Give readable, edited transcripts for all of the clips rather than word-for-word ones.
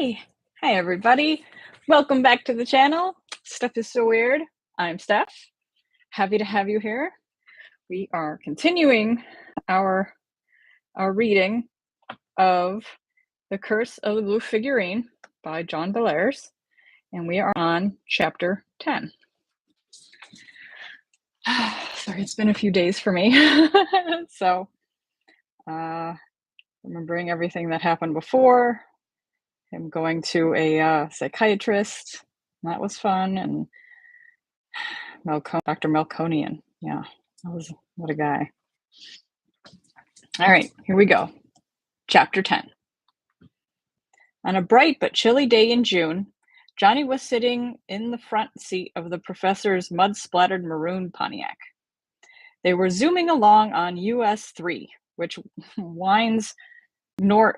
Hi everybody. Welcome back to the channel. Stuff is so weird. I'm Steph. Happy to have you here. We are continuing our reading of The Curse of the Blue Figurine by John Bellairs, and we are on chapter 10. Sorry, it's been a few days for me. So, remembering everything that happened before, him going to a psychiatrist, that was fun, and Dr. Melkonian. Yeah, what a guy. All right, here we go. Chapter 10. On a bright but chilly day in June, Johnny was sitting in the front seat of the professor's mud-splattered maroon Pontiac. They were zooming along on US 3, which winds north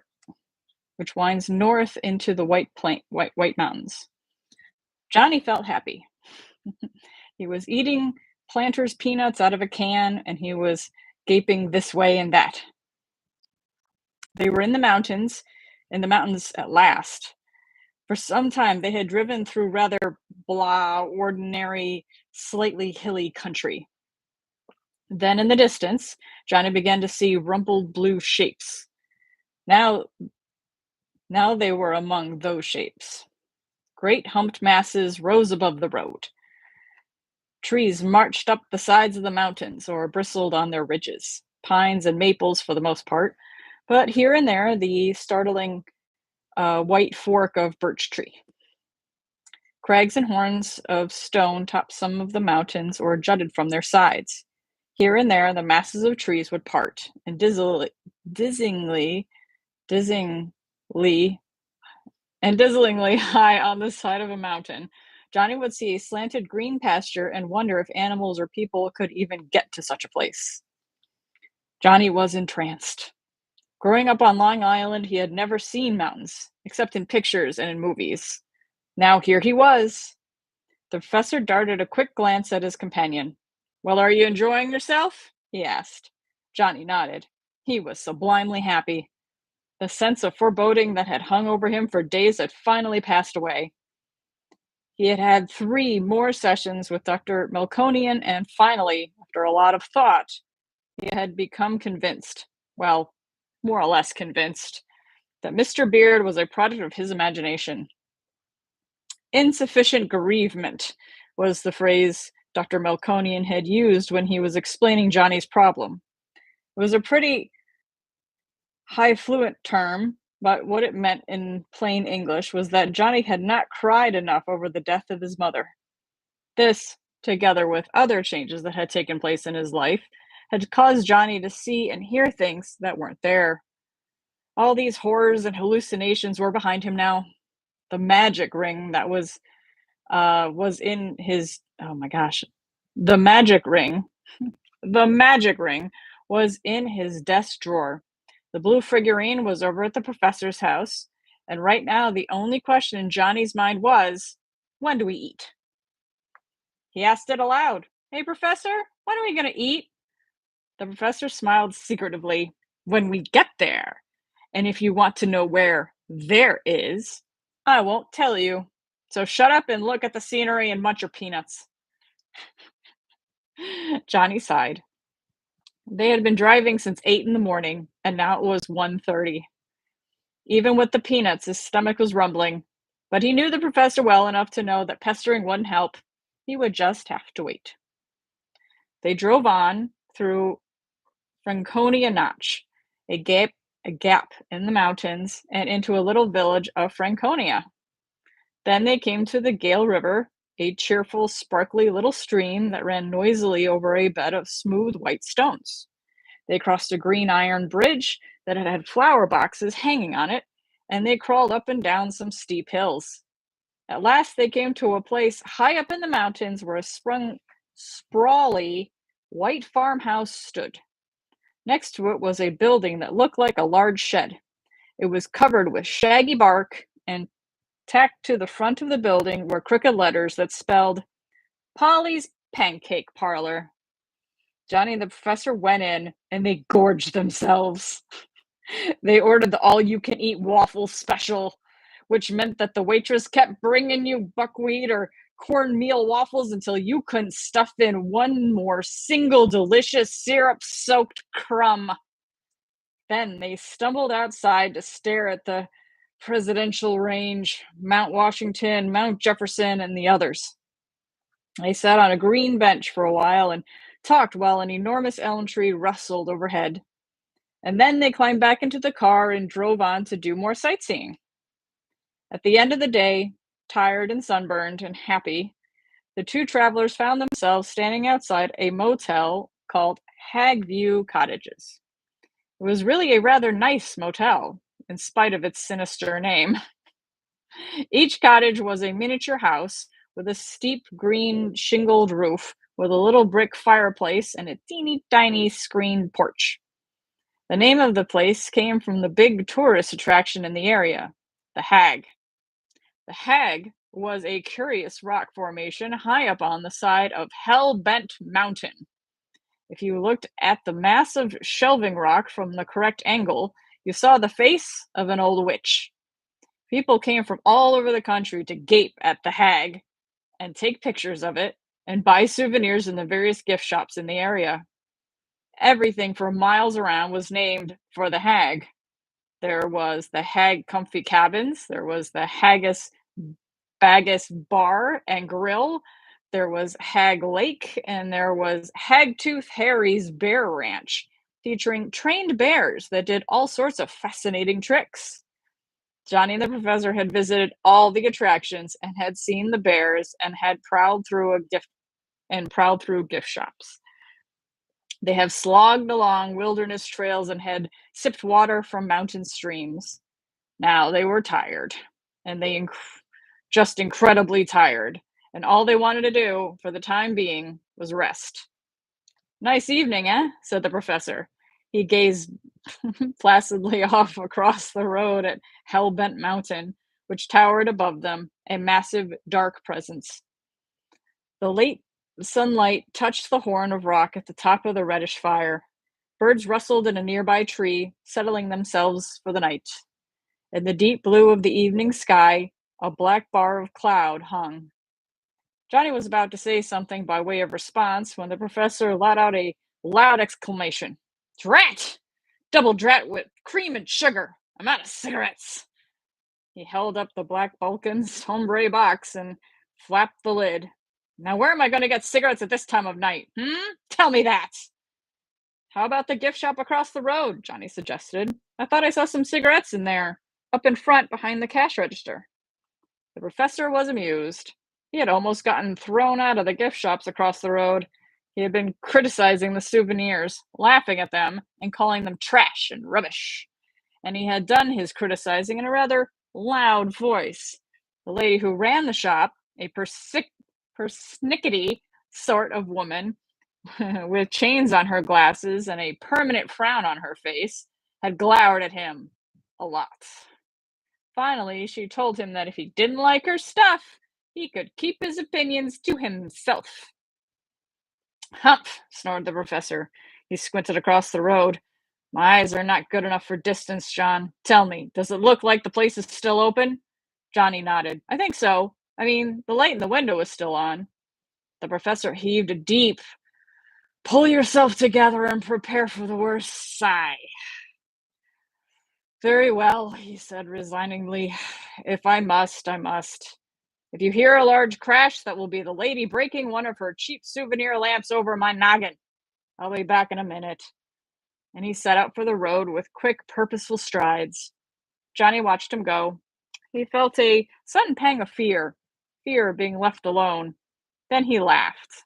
into the White Mountains. Johnny felt happy. He was eating Planters peanuts out of a can, and he was gaping this way and that. They were in the mountains at last. For some time, they had driven through rather ordinary, slightly hilly country. Then in the distance, Johnny began to see rumpled blue shapes. Now they were among those shapes. Great humped masses rose above the road. Trees marched up the sides of the mountains or bristled on their ridges, pines and maples for the most part, but here and there the startling white fork of birch tree. Crags and horns of stone topped some of the mountains or jutted from their sides. Here and there the masses of trees would part, and dizzlingly high on the side of a mountain, Johnny would see a slanted green pasture and wonder if animals or people could even get to such a place. Johnny was entranced. Growing up on Long Island, he had never seen mountains, except in pictures and in movies. Now here he was. The professor darted a quick glance at his companion. "Well, are you enjoying yourself?" he asked. Johnny nodded. He was sublimely happy. The sense of foreboding that had hung over him for days had finally passed away. He had had 3 more sessions with Dr. Melkonian, and finally, after a lot of thought, he had become convinced, well, more or less convinced, that Mr. Beard was a product of his imagination. Insufficient bereavement was the phrase Dr. Melkonian had used when he was explaining Johnny's problem. It was a pretty high-fluent term, but what it meant in plain English was that Johnny had not cried enough over the death of his mother. This, together with other changes that had taken place in his life, had caused Johnny to see and hear things that weren't there. All these horrors and hallucinations were behind him now. The magic ring that was in his, the magic ring was in his desk drawer. The blue figurine was over at the professor's house, and right now the only question in Johnny's mind was, when do we eat? He asked it aloud. "Hey, Professor, when are we going to eat?" The professor smiled secretively. "When we get there. And if you want to know where there is, I won't tell you. So shut up and look at the scenery and munch your peanuts." Johnny sighed. They had been driving since 8 in the morning, and now it was 1:30. Even with the peanuts, his stomach was rumbling, but he knew the professor well enough to know that pestering wouldn't help. He would just have to wait. They drove on through Franconia Notch, a gap in the mountains, and into a little village of Franconia. Then they came to the Gale River, a cheerful, sparkly little stream that ran noisily over a bed of smooth white stones. They crossed a green iron bridge that had flower boxes hanging on it, and they crawled up and down some steep hills. At last they came to a place high up in the mountains where a sprawly white farmhouse stood. Next to it was a building that looked like a large shed. It was covered with shaggy bark, and tacked to the front of the building were crooked letters that spelled Polly's Pancake Parlor. Johnny and the professor went in, and they gorged themselves. They ordered the all-you-can-eat waffle special, which meant that the waitress kept bringing you buckwheat or cornmeal waffles until you couldn't stuff in one more single delicious syrup-soaked crumb. Then they stumbled outside to stare at the presidential range, Mount Washington, Mount Jefferson, and the others. They sat on a green bench for a while and talked while an enormous elm tree rustled overhead. And then they climbed back into the car and drove on to do more sightseeing. At the end of the day, tired and sunburned and happy, the two travelers found themselves standing outside a motel called Hagview Cottages. It was really a rather nice motel, in spite of its sinister name. Each cottage was a miniature house with a steep green shingled roof with a little brick fireplace and a teeny tiny screened porch. The name of the place came from the big tourist attraction in the area, the Hag. The Hag was a curious rock formation high up on the side of Hell-Bent Mountain. If you looked at the massive shelving rock from the correct angle, you saw the face of an old witch. People came from all over the country to gape at the Hag and take pictures of it and buy souvenirs in the various gift shops in the area. Everything for miles around was named for the Hag. There was the Hag Comfy Cabins, there was the Haggis Baggis Bar and Grill, there was Hag Lake, and there was Hagtooth Harry's Bear Ranch, featuring trained bears that did all sorts of fascinating tricks. Johnny and the professor had visited all the attractions and had seen the bears and had prowled through gift shops. They have slogged along wilderness trails and had sipped water from mountain streams. Now they were tired, and just incredibly tired, and all they wanted to do for the time being was rest. "Nice evening, eh?" said the professor. He gazed placidly off across the road at Hell-Bent Mountain, which towered above them, a massive dark presence. The late sunlight touched the horn of rock at the top of the reddish fire. Birds rustled in a nearby tree, settling themselves for the night. In the deep blue of the evening sky, a black bar of cloud hung. Johnny was about to say something by way of response when the professor let out a loud exclamation. "Drat! Double drat with cream and sugar! I'm out of cigarettes!" He held up the black Balkan's hombre box and flapped the lid. "Now where am I going to get cigarettes at this time of night? Tell me that." "How about the gift shop across the road?" Johnny suggested. "I thought I saw some cigarettes in there, up in front behind the cash register." The professor was amused. He had almost gotten thrown out of the gift shops across the road. He had been criticizing the souvenirs, laughing at them, and calling them trash and rubbish. And he had done his criticizing in a rather loud voice. The lady who ran the shop, a persnickety sort of woman with chains on her glasses and a permanent frown on her face, had glowered at him a lot. Finally, she told him that if he didn't like her stuff, he could keep his opinions to himself. "Humph," snored the professor. He squinted across the road. "My eyes are not good enough for distance, John. Tell me, does it look like the place is still open?" Johnny nodded. "I think so. I mean, the light in the window is still on." The professor heaved a deep, "Pull yourself together and prepare for the worst" sigh. "Very well," he said resignedly. "If I must, I must. If you hear a large crash, that will be the lady breaking one of her cheap souvenir lamps over my noggin. I'll be back in a minute." And he set out for the road with quick, purposeful strides. Johnny watched him go. He felt a sudden pang of fear of being left alone. Then he laughed.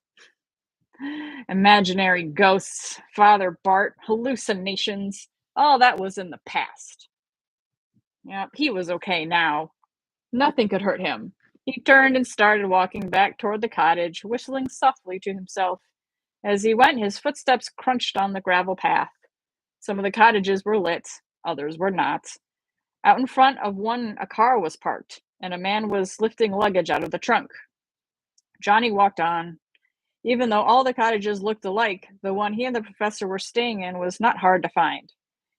Imaginary ghosts, Father Bart, hallucinations, all that was in the past. Yeah, he was okay now. Nothing could hurt him. He turned and started walking back toward the cottage, whistling softly to himself. As he went, his footsteps crunched on the gravel path. Some of the cottages were lit, others were not. Out in front of one, a car was parked, and a man was lifting luggage out of the trunk. Johnny walked on. Even though all the cottages looked alike, the one he and the professor were staying in was not hard to find.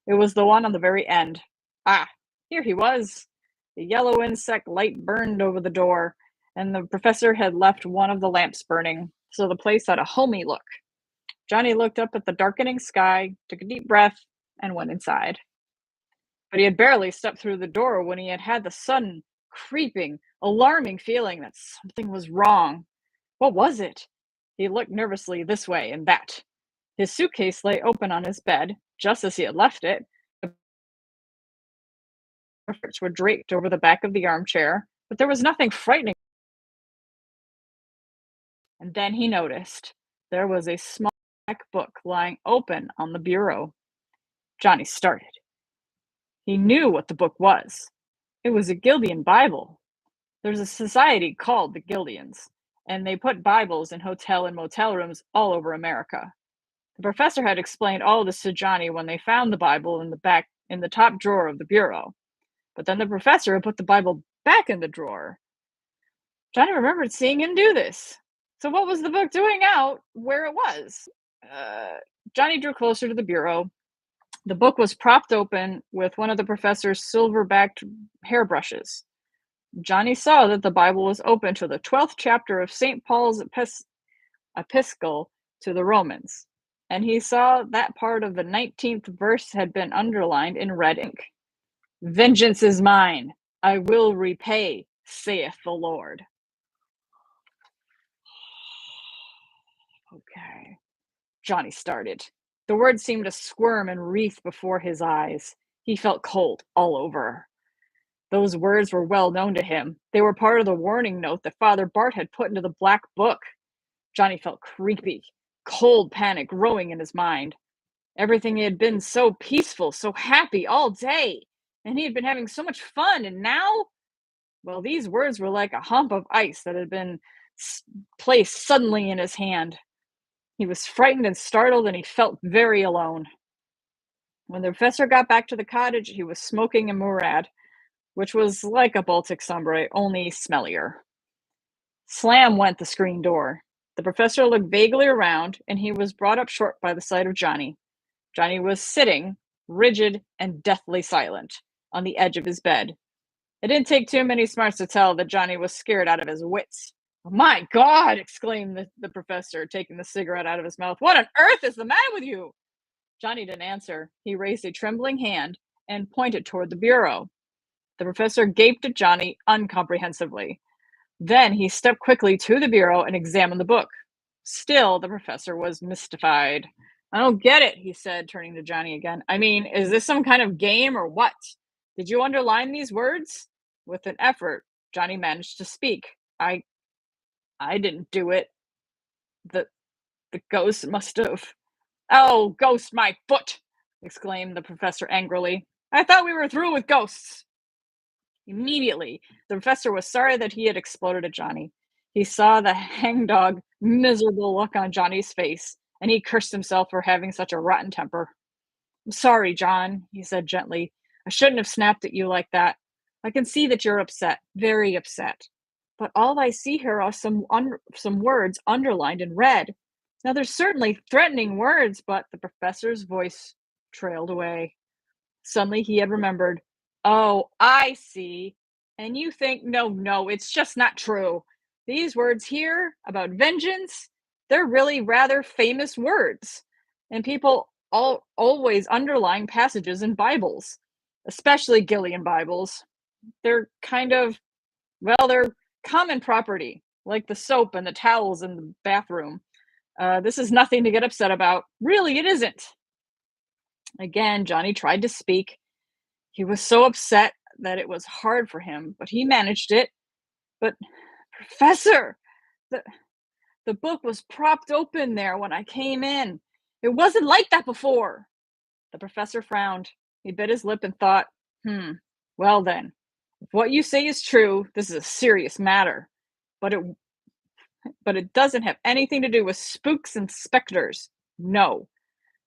It was the one on the very end. Ah, here he was. The yellow insect light burned over the door, and the professor had left one of the lamps burning, so the place had a homey look. Johnny looked up at the darkening sky, took a deep breath, and went inside. But he had barely stepped through the door when he had had the sudden, creeping, alarming feeling that something was wrong. What was it? He looked nervously this way and that. His suitcase lay open on his bed, just as he had left it. The papers were draped over the back of the armchair, but there was nothing frightening. And then he noticed there was a small black book lying open on the bureau. Johnny started. He knew what the book was. It was a Gildian Bible. There's a society called the Gildians, and they put Bibles in hotel and motel rooms all over America. The professor had explained all this to Johnny when they found the Bible in the top drawer of the bureau. But then the professor had put the Bible back in the drawer. Johnny remembered seeing him do this. So what was the book doing out where it was? Johnny drew closer to the bureau. The book was propped open with one of the professor's silver-backed hairbrushes. Johnny saw that the Bible was open to the 12th chapter of St. Paul's epistle to the Romans, and he saw that part of the 19th verse had been underlined in red ink. "Vengeance is mine, I will repay, saith the Lord." Okay. Johnny started. The words seemed to squirm and wreath before his eyes. He felt cold all over. Those words were well known to him. They were part of the warning note that Father Bart had put into the black book. Johnny felt creepy, cold panic growing in his mind. Everything had been so peaceful, so happy all day, and he had been having so much fun, and now? Well, these words were like a hump of ice that had been placed suddenly in his hand. He was frightened and startled, and he felt very alone. When the professor got back to the cottage, he was smoking a Murad, which was like a Baltic sombre, only smellier. Slam went the screen door. The professor looked vaguely around, and he was brought up short by the sight of Johnny. Johnny was sitting, rigid and deathly silent, on the edge of his bed. It didn't take too many smarts to tell that Johnny was scared out of his wits. "My God!" exclaimed the professor, taking the cigarette out of his mouth. "What on earth is the matter with you?" Johnny didn't answer. He raised a trembling hand and pointed toward the bureau. The professor gaped at Johnny uncomprehensively. Then he stepped quickly to the bureau and examined the book. Still, the professor was mystified. "I don't get it," he said, turning to Johnny again. "I mean, is this some kind of game or what? Did you underline these words?" With an effort, Johnny managed to speak. I didn't do it. The the ghost must have." "Oh, ghost my foot!" exclaimed the professor angrily. "I thought we were through with ghosts." Immediately, the professor was sorry that he had exploded at Johnny. He saw the hangdog, miserable look on Johnny's face, and he cursed himself for having such a rotten temper. "I'm sorry, John," he said gently. "I shouldn't have snapped at you like that. I can see that you're upset, very upset. But all I see here are some words underlined in red. Now, there's certainly threatening words," but the professor's voice trailed away. Suddenly he had remembered. "Oh, I see. And you think, no, it's just not true. These words here about vengeance, they're really rather famous words. And people always underline passages in Bibles, especially Gillian Bibles. They're kind of, well, they're common property, like the soap and the towels in the bathroom. This is nothing to get upset about. Really, it isn't." Again, Johnny tried to speak. He was so upset that it was hard for him, but he managed it. "But, Professor, the, the book was propped open there when I came in. It wasn't like that before." The professor frowned. He bit his lip and thought, well then, if what you say is true, this is a serious matter. But it doesn't have anything to do with spooks and specters. No,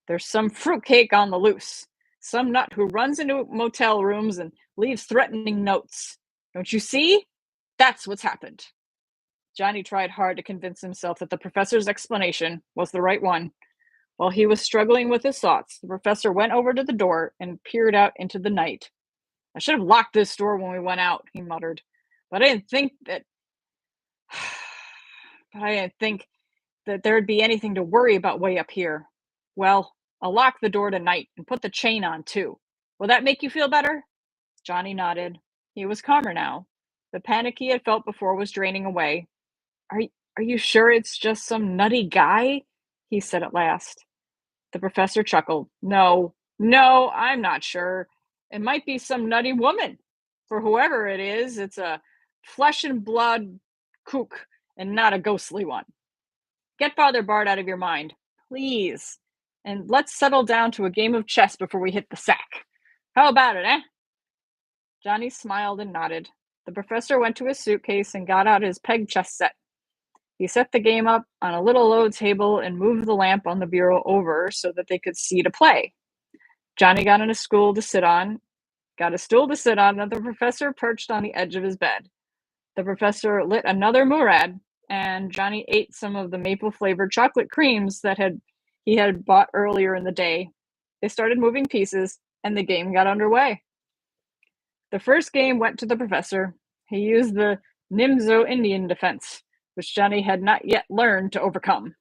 there's some fruitcake on the loose. Some nut who runs into motel rooms and leaves threatening notes. Don't you see? That's what's happened." Johnny tried hard to convince himself that the professor's explanation was the right one. While he was struggling with his thoughts, the professor went over to the door and peered out into the night. I should have locked this door when we went out, he muttered. But I didn't think that but I didn't think that there'd be anything to worry about way up here. Well, I'll lock the door tonight and put the chain on too. Will that make you feel better? Johnny nodded. He was calmer now. The panic he had felt before was draining away. Are, are you sure it's just some nutty guy? He said at last. The professor chuckled. No, I'm not sure. It might be some nutty woman. For whoever it is, it's a flesh and blood kook and not a ghostly one. Get Father Bart out of your mind, please. And let's settle down to a game of chess before we hit the sack. How about it, eh? Johnny smiled and nodded. The professor went to his suitcase and got out his peg chess set. He set the game up on a little low table and moved the lamp on the bureau over so that they could see to play. Johnny got on a stool to sit on, and the professor perched on the edge of his bed. The professor lit another Murad, and Johnny ate some of the maple-flavored chocolate creams that he had bought earlier in the day. They started moving pieces, and the game got underway. The first game went to the professor. He used the Nimzo Indian defense, which Johnny had not yet learned to overcome.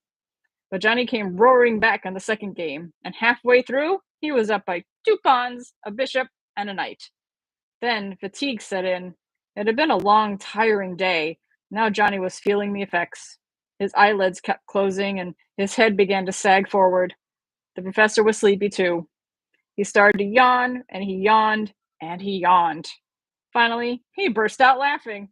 But Johnny came roaring back on the second game, and halfway through, he was up by 2 pawns, a bishop, and a knight. Then fatigue set in. It had been a long, tiring day. Now Johnny was feeling the effects. His eyelids kept closing, and his head began to sag forward. The professor was sleepy too. He started to yawn, and he yawned, and he yawned. Finally, he burst out laughing.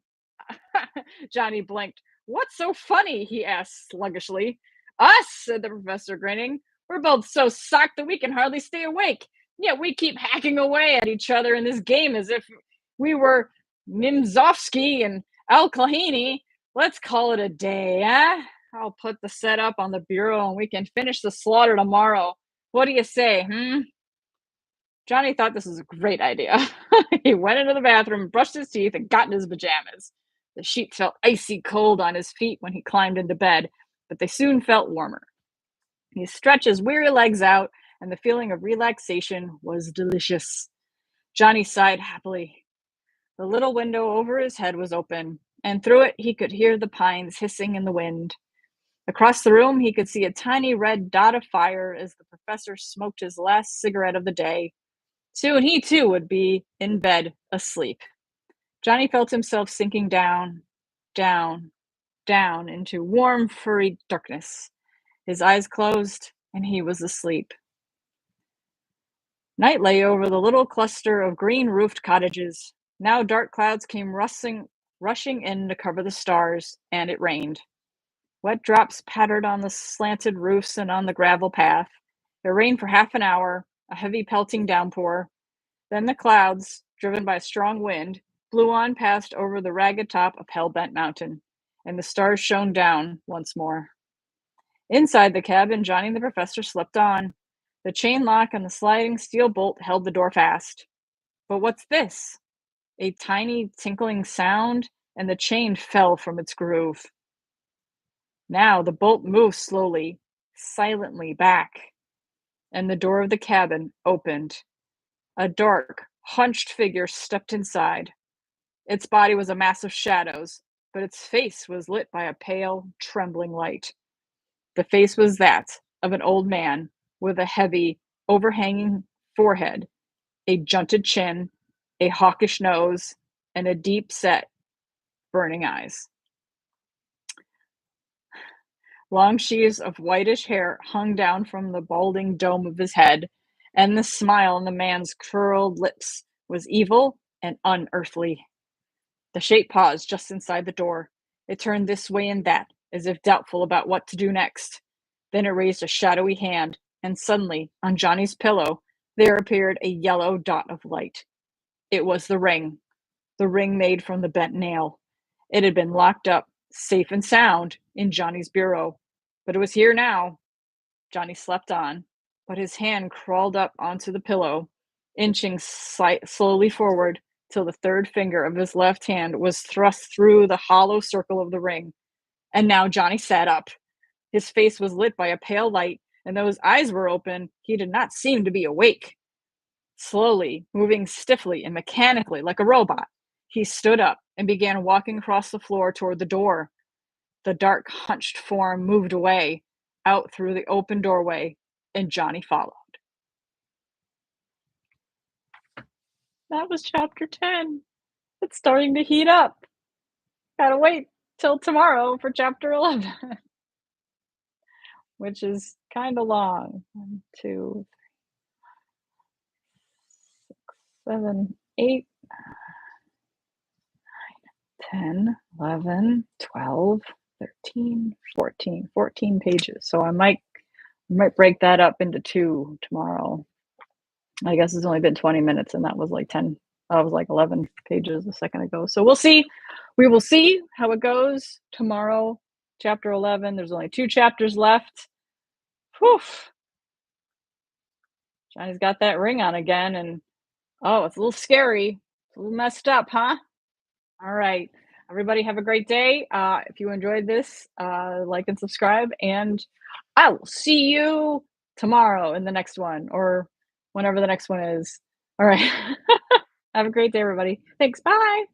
Johnny blinked. What's so funny? He asked sluggishly. Us, said the professor, grinning. We're both so socked that we can hardly stay awake. Yet we keep hacking away at each other in this game as if we were Nimzovsky and Al-Kahini. Let's call it a day, eh? I'll put the set up on the bureau and we can finish the slaughter tomorrow. What do you say, Johnny thought this was a great idea. He went into the bathroom, brushed his teeth, and got in his pajamas. The sheets felt icy cold on his feet when he climbed into bed, but they soon felt warmer. He stretched his weary legs out, and the feeling of relaxation was delicious. Johnny sighed happily. The little window over his head was open, and through it he could hear the pines hissing in the wind. Across the room, he could see a tiny red dot of fire as the professor smoked his last cigarette of the day. Soon he too would be in bed, asleep. Johnny felt himself sinking down, down, down into warm, furry darkness. His eyes closed, and he was asleep. Night lay over the little cluster of green-roofed cottages. Now dark clouds came rushing in to cover the stars, and it rained. Wet drops pattered on the slanted roofs and on the gravel path. It rained for half an hour, a heavy pelting downpour. Then the clouds, driven by a strong wind, blew on past over the ragged top of Hell-Bent Mountain, and the stars shone down once more. Inside the cabin, Johnny and the professor slept on. The chain lock and the sliding steel bolt held the door fast. But what's this? A tiny tinkling sound, and the chain fell from its groove. Now the bolt moved slowly, silently back, and the door of the cabin opened. A dark, hunched figure stepped inside. Its body was a mass of shadows, but its face was lit by a pale, trembling light. The face was that of an old man with a heavy, overhanging forehead, a junted chin, a hawkish nose, and a deep-set, burning eyes. Long sheaves of whitish hair hung down from the balding dome of his head, and the smile on the man's curled lips was evil and unearthly. The shape paused just inside the door. It turned this way and that, as if doubtful about what to do next. Then it raised a shadowy hand, and suddenly, on Johnny's pillow, there appeared a yellow dot of light. It was the ring made from the bent nail. It had been locked up, safe and sound, in Johnny's bureau. But it was here now. Johnny slept on, but his hand crawled up onto the pillow, inching slowly forward till the third finger of his left hand was thrust through the hollow circle of the ring. And now Johnny sat up. His face was lit by a pale light, and though his eyes were open, he did not seem to be awake. Slowly, moving stiffly and mechanically like a robot, he stood up and began walking across the floor toward the door. The dark, hunched form moved away, out through the open doorway, and Johnny followed. That was chapter 10. It's starting to heat up. Gotta wait till tomorrow for chapter 11, which is kind of long. 1, 2, 7, 8, 10, 11, 12, 13, 14. 14 pages. So I might break that up into 2 tomorrow. I guess it's only been 20 minutes and that was like 10. That was like 11 pages a second ago. So we'll see. We will see how it goes tomorrow. Chapter 11. There's only 2 chapters left. Whew. Johnny's got that ring on again and oh, it's a little scary. It's a little messed up, huh? All right. Everybody have a great day. If you enjoyed this, like and subscribe, and I will see you tomorrow in the next one or whenever the next one is. All right. Have a great day, everybody. Thanks. Bye.